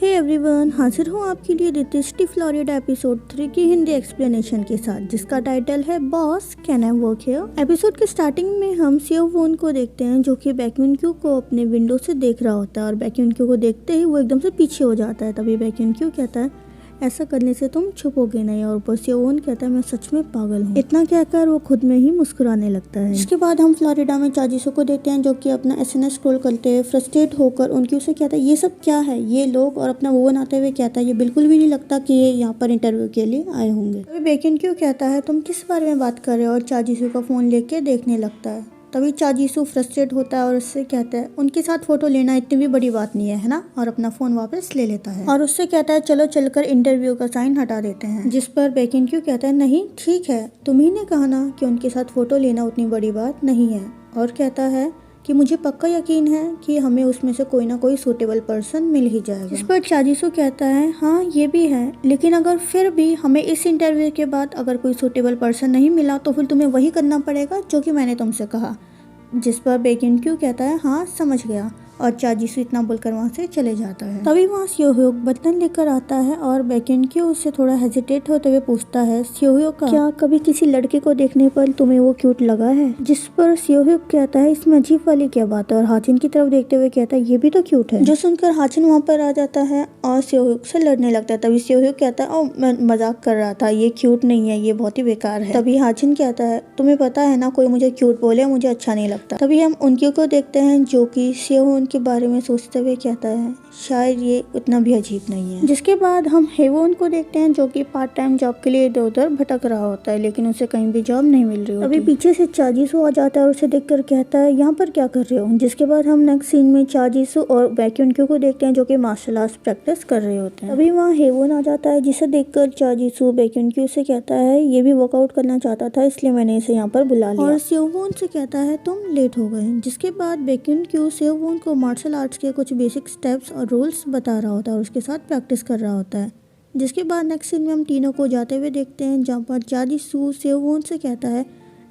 Hey everyone, हाजिर हूँ आपके लिए द टेस्टी फ्लोरिडा एपिसोड 3 की हिंदी एक्सप्लेनेशन के साथ, जिसका टाइटल है boss can I work here. Episode के स्टार्टिंग में हम सेओवोन को देखते हैं जो कि बैक्यून-क्यू को अपने विंडो से देख रहा होता है और बैक्यून-क्यू को देखते ही वो एकदम से पीछे हो जाता है। तभी बैक्यून-क्यू कहता है ऐसा करने से तुम छुपोगे नहीं, और ऊपर सेओवोन कहता है मैं सच में पागल हूँ। इतना कहकर वो खुद में ही मुस्कुराने लगता है। इसके बाद हम फ्लोरिडा में चाजीसो को देखते हैं जो कि अपना एसएनएस स्क्रॉल करते हुए फ्रस्ट्रेट होकर उनकी उसे कहता है ये सब क्या है, ये लोग, और अपना वो बनाते हुए कहता है ये बिल्कुल भी नहीं लगता कि ये यहाँ पर इंटरव्यू के लिए आए होंगे। तभी बैक्यून-क्यू कहता है तुम किस बारे में बात कर रहे हो, और चाजीसो का फोन लेके देखने लगता है। तभी चाजीसो फ्रस्ट्रेट होता है और उससे कहता है उनके साथ फोटो लेना इतनी भी बड़ी बात नहीं है ना, और अपना फोन वापस ले लेता है और उससे कहता है चलो चलकर इंटरव्यू का साइन हटा देते हैं। जिस पर बैक्यून-क्यू कहता है नहीं ठीक है, तुम्ही ने कहा ना कि उनके साथ फोटो लेना उतनी बड़ी बात नहीं है, और कहता है कि मुझे पक्का यकीन है कि हमें उसमें से कोई ना कोई सूटेबल पर्सन मिल ही जाएगा। इस पर चाजीसो कहता है हाँ ये भी है, लेकिन अगर फिर भी हमें इस इंटरव्यू के बाद अगर कोई सूटेबल पर्सन नहीं मिला तो फिर तुम्हें वही करना पड़ेगा जो कि मैंने तुमसे कहा। जिस पर बैक्यून-क्यू कहता है हाँ समझ गया, और चाजीसो इतना बोलकर वहाँ से चले जाता है। तभी वहाँ सेओह्योक बर्तन लेकर आता है और बैक्यून-क्यू उससे थोड़ा हेजिटेट होते हुए पूछता है सेओह्योक क्या कभी किसी लड़के को देखने पर तुम्हें वो क्यूट लगा है। जिस पर सेओह्योक कहता है इसमें अजीब वाली क्या बात है, और हाचिन की तरफ देखते हुए कहता है ये भी तो क्यूट है। जो सुनकर हाचिन वहाँ पर आ जाता है और सेओह्योक से लड़ने लगता है। तभी सेओह्योक कहता है मैं मजाक कर रहा था, ये क्यूट नहीं है, ये बहुत ही बेकार है। तभी हाचिन कहता है तुम्हें पता है ना कोई मुझे क्यूट बोले मुझे अच्छा नहीं लगता। तभी हम उनकी को देखते हैं जो कि सेओह्योन के बारे में सोचते हुए कहता है शायद ये उतना भी अजीब नहीं है। जिसके बाद हम हेवोन को देखते हैं जो कि पार्ट टाइम जॉब के लिए इधर उधर भटक रहा होता है, लेकिन उसे कहीं भी जॉब नहीं मिल रही होती। अभी पीछे से चाजीसो आ जाता है और उसे देखकर कहता है यहाँ पर क्या कर रहे हो। जिसके बाद हम नेक्स्ट सीन में चाजीसो और बैक्यून-क्यू को देखते हैं जो कि मार्शल आर्ट्स प्रैक्टिस कर रहे होते हैं। अभी वहाँ हेवोन आ जाता है जिसे देखकर चाजीसो बैक्यून-क्यू से कहता है ये भी वर्कआउट करना चाहता था इसलिए मैंने इसे यहाँ पर बुला लिया, और सेओवोन से कहता है तुम लेट हो गए। जिसके बाद बैक्यून-क्यू सेओवोन को मार्शल आर्ट्स के कुछ बेसिक स्टेप्स और रूल्स बता रहा होता है और उसके साथ प्रैक्टिस कर रहा होता है। जिसके बाद नेक्स्ट सीन में हम तीनों को जाते हुए देखते हैं जहाँ पर चाजीसो सेओवोन से कहता है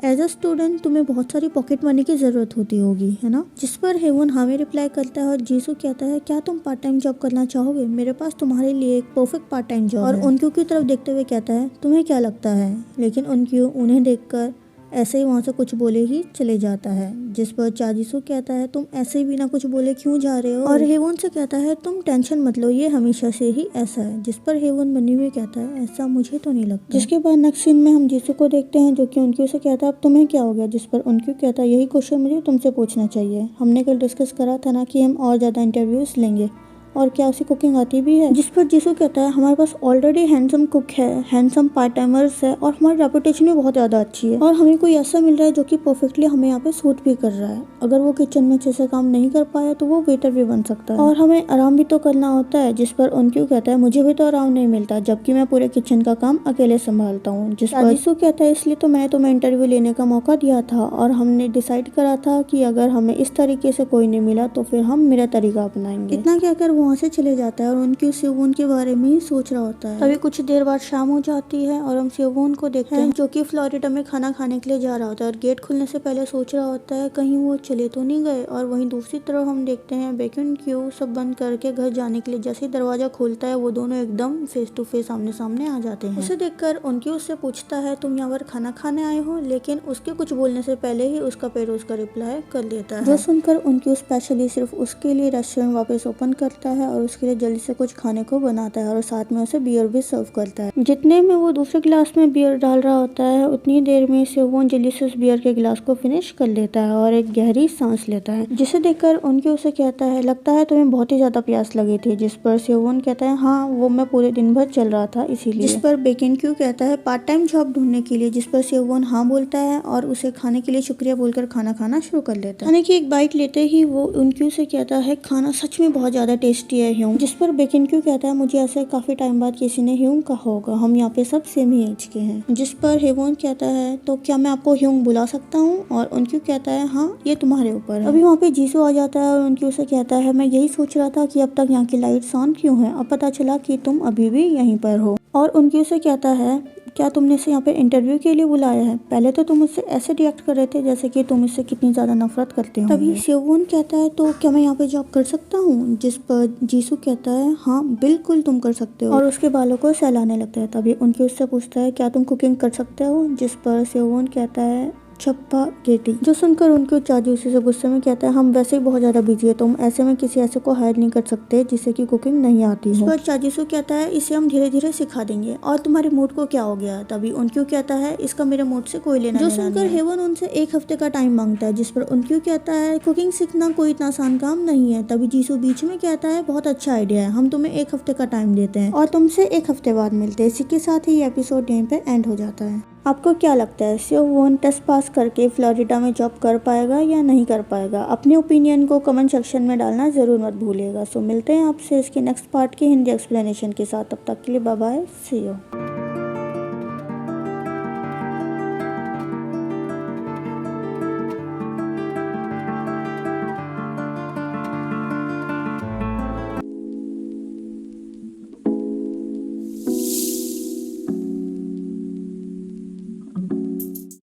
एज अ स्टूडेंट तुम्हें बहुत सारी पॉकेट मनी की जरूरत होती होगी है ना। जिस पर हेवोन हाँ में रिप्लाई करता है और जीसू कहता है क्या तुम पार्ट टाइम जॉब करना चाहोगे, मेरे पास तुम्हारे लिए एक परफेक्ट पार्ट टाइम जॉब है। और उनक्यू की तरफ देखते हुए कहता है तुम्हें क्या लगता है, लेकिन उनक्यू उन्हें देखकर ऐसे ही वहाँ से कुछ बोले ही चले जाता है। जिस पर चाजीसो कहता है तुम ऐसे ही बिना कुछ बोले क्यों जा रहे हो, और हेवोन से कहता है तुम टेंशन मत लो ये हमेशा से ही ऐसा है। जिस पर हेवोन बनी हुई कहता है ऐसा मुझे तो नहीं लगता। जिसके बाद नेक्स्ट सीन में हम जीसू को देखते हैं जो कि उनकी से कहता है अब तुम्हें क्या हो गया। जिस पर उनकी कहता है यही क्वेश्चन मुझे तुमसे पूछना चाहिए, हमने कल डिस्कस करा था ना कि हम और ज्यादा इंटरव्यूज लेंगे, और क्या उसे कुकिंग आती भी है। जिस पर जीसू कहता है हमारे पास ऑलरेडी हैंडसम कुक है, हैंडसम पार्ट टाइमर्स है, और हमारी रेपुटेशन भी बहुत ज़्यादा अच्छी है, और हमें कोई ऐसा मिल रहा है जो कि परफेक्टली हमें यहाँ पे सूट भी कर रहा है। अगर वो किचन में अच्छे से काम नहीं कर पाया तो वो वेटर भी बन सकता है, और हमें आराम भी तो करना होता है। जिस पर उनक्यू कहता है मुझे भी तो आराम नहीं मिलता जबकि मैं पूरे किचन का काम अकेले संभालता हूँ। जिस पर जीसू कहता है इसलिए तो मैंने तुम्हें इंटरव्यू लेने का मौका दिया था, और हमने डिसाइड करा था कि अगर हमें इस तरीके से कोई नहीं मिला तो फिर हम मेरा तरीका अपनाएंगे। इतना कहकर वहाँ से चले जाता है और उनकी सेओवोन के बारे में ही सोच रहा होता है। तभी कुछ देर बाद शाम हो जाती है और हम सेओवोन को देखते हैं जो कि फ्लोरिडा में खाना खाने के लिए जा रहा होता है, और गेट खुलने से पहले सोच रहा होता है कहीं वो चले तो नहीं गए। और वहीं दूसरी तरफ हम देखते हैं बैक्यून-क्यू सब बंद करके घर जाने के लिए जैसे ही दरवाजा खोलता है वो दोनों एकदम फेस टू फेस आमने सामने आ जाते हैं। उसे देखकर उनकी उससे पूछता है तुम यहाँ पर खाना खाने आए हो, लेकिन उसके कुछ बोलने से पहले ही उसका पेड़ उसका रिप्लाई कर देता है। जो सुनकर उनकी स्पेशली सिर्फ उसके लिए रेस्टोरेंट वापस ओपन करता है और उसके लिए जल्दी से कुछ खाने को बनाता है, और साथ में उसे बियर भी सर्व करता है। जितने में वो दूसरे गिलास में बियर डाल रहा होता है उतनी देर में सेओवोन जल्दी से उस बियर के गिलास को फिनिश कर लेता है और एक गहरी सांस लेता है, जिसे देखकर उनके उसे कहता है लगता है तुम्हें बहुत ही ज्यादा प्यास लगी थी। जिस पर सेओवोन कहता है हाँ वो मैं पूरे दिन भर चल रहा था इसीलिए। जिस पर बैक्यून-क्यू कहता है पार्ट टाइम जॉब ढूंढने के लिए। जिस पर सेओवोन हाँ बोलता है और उसे खाने के लिए शुक्रिया बोलकर खाना खाना शुरू कर लेता है। खाने की एक बाइट लेते ही वो उनक्यू से कहता है खाना सच में बहुत ज्यादा टेस्टी है ह्यूम। जिस पर बैक्यून-क्यू कहता है मुझे ऐसे काफी टाइम बाद किसी ने ह्यूंग कहा होगा, हम यहाँ पे सब सेम ही एज के हैं। जिस पर हेवोन कहता है तो क्या मैं आपको ह्यूंग बुला सकता हूँ, और उनक्यू कहता है हाँ ये तुम्हारे ऊपर है। अभी वहाँ पे जीसू आ जाता है और उनक्यू से कहता है मैं यही सोच रहा था कि अब तक यहाँ की लाइट्स ऑन क्यों है, अब पता चला कि तुम अभी भी यहीं पर हो। और उनक्यू से कहता है क्या तुमने इसे यहाँ पे इंटरव्यू के लिए बुलाया है? पहले तो तुम मुझसे ऐसे रिएक्ट कर रहे थे जैसे कि तुम इससे कितनी ज्यादा नफरत करते हो। तभी सेवोन कहता है तो क्या मैं यहाँ पे जॉब कर सकता हूँ? जिस पर जीसू कहता है हाँ बिल्कुल तुम कर सकते हो, और उसके बालों को सहलाने लगता है। तभी उनकी उससे पूछता है क्या तुम कुकिंग कर सकते हो? जिस पर सेवोन कहता है छप्पा गेटी, जो सुनकर उनके चाची उसी से गुस्से में कहता है हम वैसे ही बहुत ज्यादा बिजी है, तुम ऐसे में किसी ऐसे को हायर नहीं कर सकते जिसे कि कुकिंग नहीं आती हो। पर चाजीसू कहता है इसे हम धीरे धीरे सिखा देंगे। और तुम्हारे मूड को क्या हो गया? तभी उनक्यू कहता है इसका मेरे मूड से कोई लेना देना नहीं। जो सुनकर हेवन उनसे 1 हफ्ते का टाइम मांगता है, जिस पर उनक्यू कहता है कुकिंग सीखना कोई इतना आसान काम नहीं है। तभी जीसू बीच में कहता है बहुत अच्छा आइडिया है, हम तुम्हें 1 हफ्ते का टाइम देते हैं और तुमसे 1 हफ्ते बाद मिलते हैं। इसी के साथ ही एपिसोड यहीं पे एंड हो जाता है। आपको क्या लगता है सेवोन टेस्ट पास करके फ्लोरिडा में जॉब कर पाएगा या नहीं कर पाएगा? अपने ओपिनियन को कमेंट सेक्शन में डालना ज़रूर मत भूलिएगा। सो मिलते हैं आपसे इसके नेक्स्ट पार्ट के हिंदी एक्सप्लेनेशन के साथ। तब तक के लिए बाय बाय, सी यू।